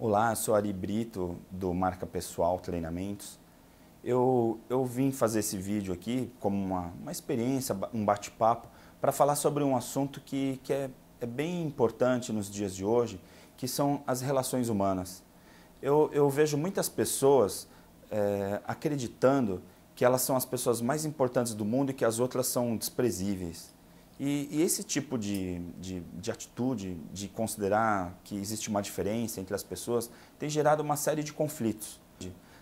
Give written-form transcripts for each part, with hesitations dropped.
Olá, eu sou Ari Brito, do Marca Pessoal Treinamentos. Eu vim fazer esse vídeo aqui como uma experiência, um bate-papo, para falar sobre um assunto que é bem importante nos dias de hoje, que são as relações humanas. Eu vejo muitas pessoas acreditando que elas são as pessoas mais importantes do mundo e que as outras são desprezíveis. E esse tipo de atitude, de considerar que existe uma diferença entre as pessoas, tem gerado uma série de conflitos.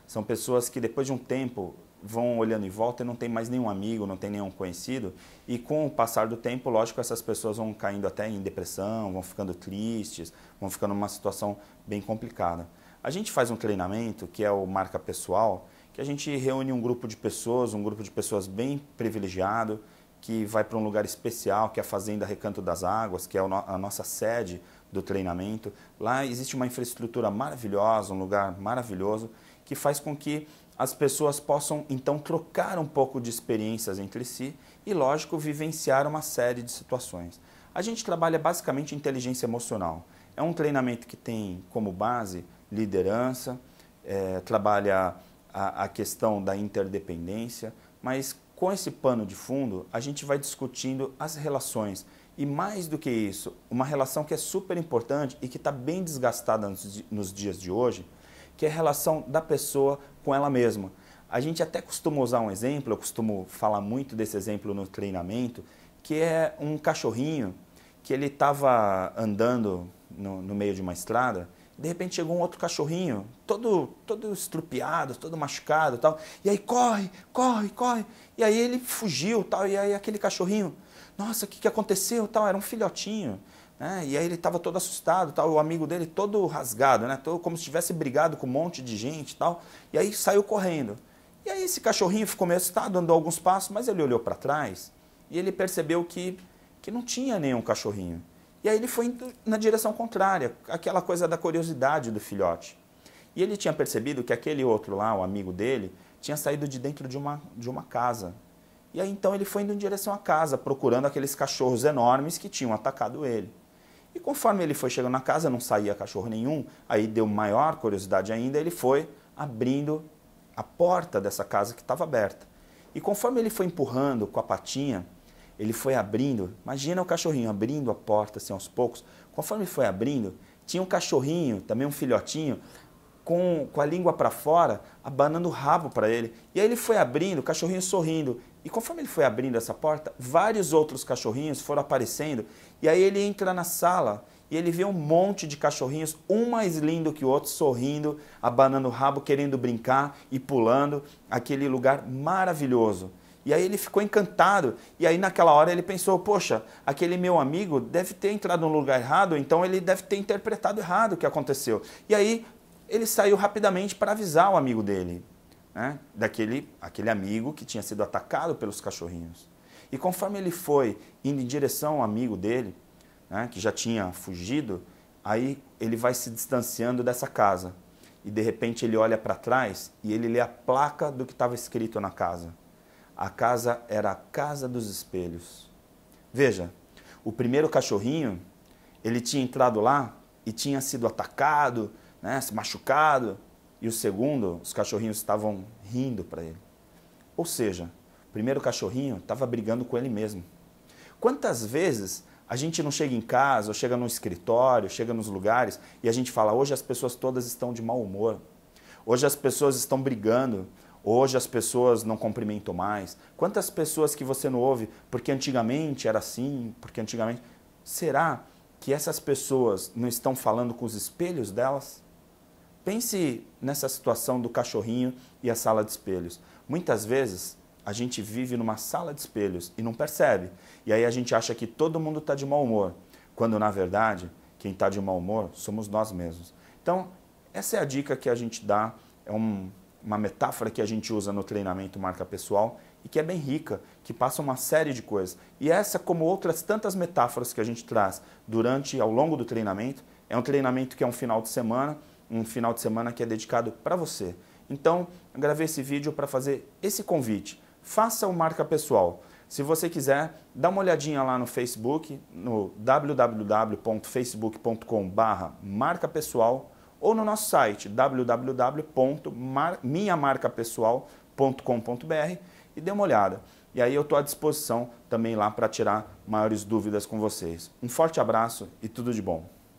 São pessoas que depois de um tempo vão olhando em volta e não tem mais nenhum amigo, não tem nenhum conhecido, e com o passar do tempo, lógico, essas pessoas vão caindo até em depressão, vão ficando tristes, vão ficando numa situação bem complicada. A gente faz um treinamento, que é o Marca Pessoal, que a gente reúne um grupo de pessoas bem privilegiado, que vai para um lugar especial, que é a Fazenda Recanto das Águas, que é a nossa sede do treinamento. Lá existe uma infraestrutura maravilhosa, um lugar maravilhoso, que faz com que as pessoas possam, então, trocar um pouco de experiências entre si e, lógico, vivenciar uma série de situações. A gente trabalha basicamente inteligência emocional. É um treinamento que tem como base liderança, trabalha a questão da interdependência, mas com esse pano de fundo, a gente vai discutindo as relações. E mais do que isso, uma relação que é super importante e que está bem desgastada nos dias de hoje, que é a relação da pessoa com ela mesma. A gente até costuma usar um exemplo, eu costumo falar muito desse exemplo no treinamento, que é um cachorrinho que ele estava andando no meio de uma estrada. De repente chegou um outro cachorrinho, todo estrupiado, todo machucado, tal. E aí corre. E aí ele fugiu, tal. E aí aquele cachorrinho, nossa, o que aconteceu, tal? Era um filhotinho, né? E aí ele estava todo assustado, tal. O amigo dele todo rasgado, né? Todo como se tivesse brigado com um monte de gente, tal. E aí saiu correndo. E aí esse cachorrinho ficou meio assustado, andou alguns passos, mas ele olhou para trás e ele percebeu que não tinha nenhum cachorrinho. E aí ele foi indo na direção contrária, aquela coisa da curiosidade do filhote. E ele tinha percebido que aquele outro lá, o amigo dele, tinha saído de dentro de uma casa. E aí então ele foi indo em direção à casa, procurando aqueles cachorros enormes que tinham atacado ele. E conforme ele foi chegando na casa, não saía cachorro nenhum, aí deu maior curiosidade ainda, ele foi abrindo a porta dessa casa que estava aberta. E conforme ele foi empurrando com a patinha, ele foi abrindo, imagina o cachorrinho abrindo a porta assim aos poucos. Conforme ele foi abrindo, tinha um cachorrinho, também um filhotinho, com a língua para fora, abanando o rabo para ele. E aí ele foi abrindo, o cachorrinho sorrindo. E conforme ele foi abrindo essa porta, vários outros cachorrinhos foram aparecendo. E aí ele entra na sala e ele vê um monte de cachorrinhos, um mais lindo que o outro, sorrindo, abanando o rabo, querendo brincar e pulando. Aquele lugar maravilhoso. E aí ele ficou encantado, e aí naquela hora ele pensou, poxa, aquele meu amigo deve ter entrado no lugar errado, então ele deve ter interpretado errado o que aconteceu. E aí ele saiu rapidamente para avisar o amigo dele, né, aquele amigo que tinha sido atacado pelos cachorrinhos. E conforme ele foi indo em direção ao amigo dele, né, que já tinha fugido, aí ele vai se distanciando dessa casa. E de repente ele olha para trás e ele lê a placa do que estava escrito na casa. A casa era a Casa dos Espelhos. Veja, o primeiro cachorrinho, ele tinha entrado lá e tinha sido atacado, né, se machucado. E o segundo, os cachorrinhos estavam rindo para ele. Ou seja, o primeiro cachorrinho estava brigando com ele mesmo. Quantas vezes a gente não chega em casa, ou chega no escritório, chega nos lugares, e a gente fala, hoje as pessoas todas estão de mau humor. Hoje as pessoas estão brigando. Hoje as pessoas não cumprimentam mais. Quantas pessoas que você não ouve, porque antigamente era assim, porque antigamente... Será que essas pessoas não estão falando com os espelhos delas? Pense nessa situação do cachorrinho e a sala de espelhos. Muitas vezes a gente vive numa sala de espelhos e não percebe. E aí a gente acha que todo mundo está de mau humor, quando na verdade quem está de mau humor somos nós mesmos. Então essa é a dica que a gente dá, é uma metáfora que a gente usa no treinamento Marca Pessoal e que é bem rica, que passa uma série de coisas. E essa, como outras tantas metáforas que a gente traz ao longo do treinamento, é um treinamento que é um final de semana que é dedicado para você. Então, eu gravei esse vídeo para fazer esse convite. Faça o Marca Pessoal. Se você quiser, dá uma olhadinha lá no Facebook, no www.facebook.com/marcapessoal, ou no nosso site www.minhamarcapessoal.com.br e dê uma olhada. E aí eu estou à disposição também lá para tirar maiores dúvidas com vocês. Um forte abraço e tudo de bom.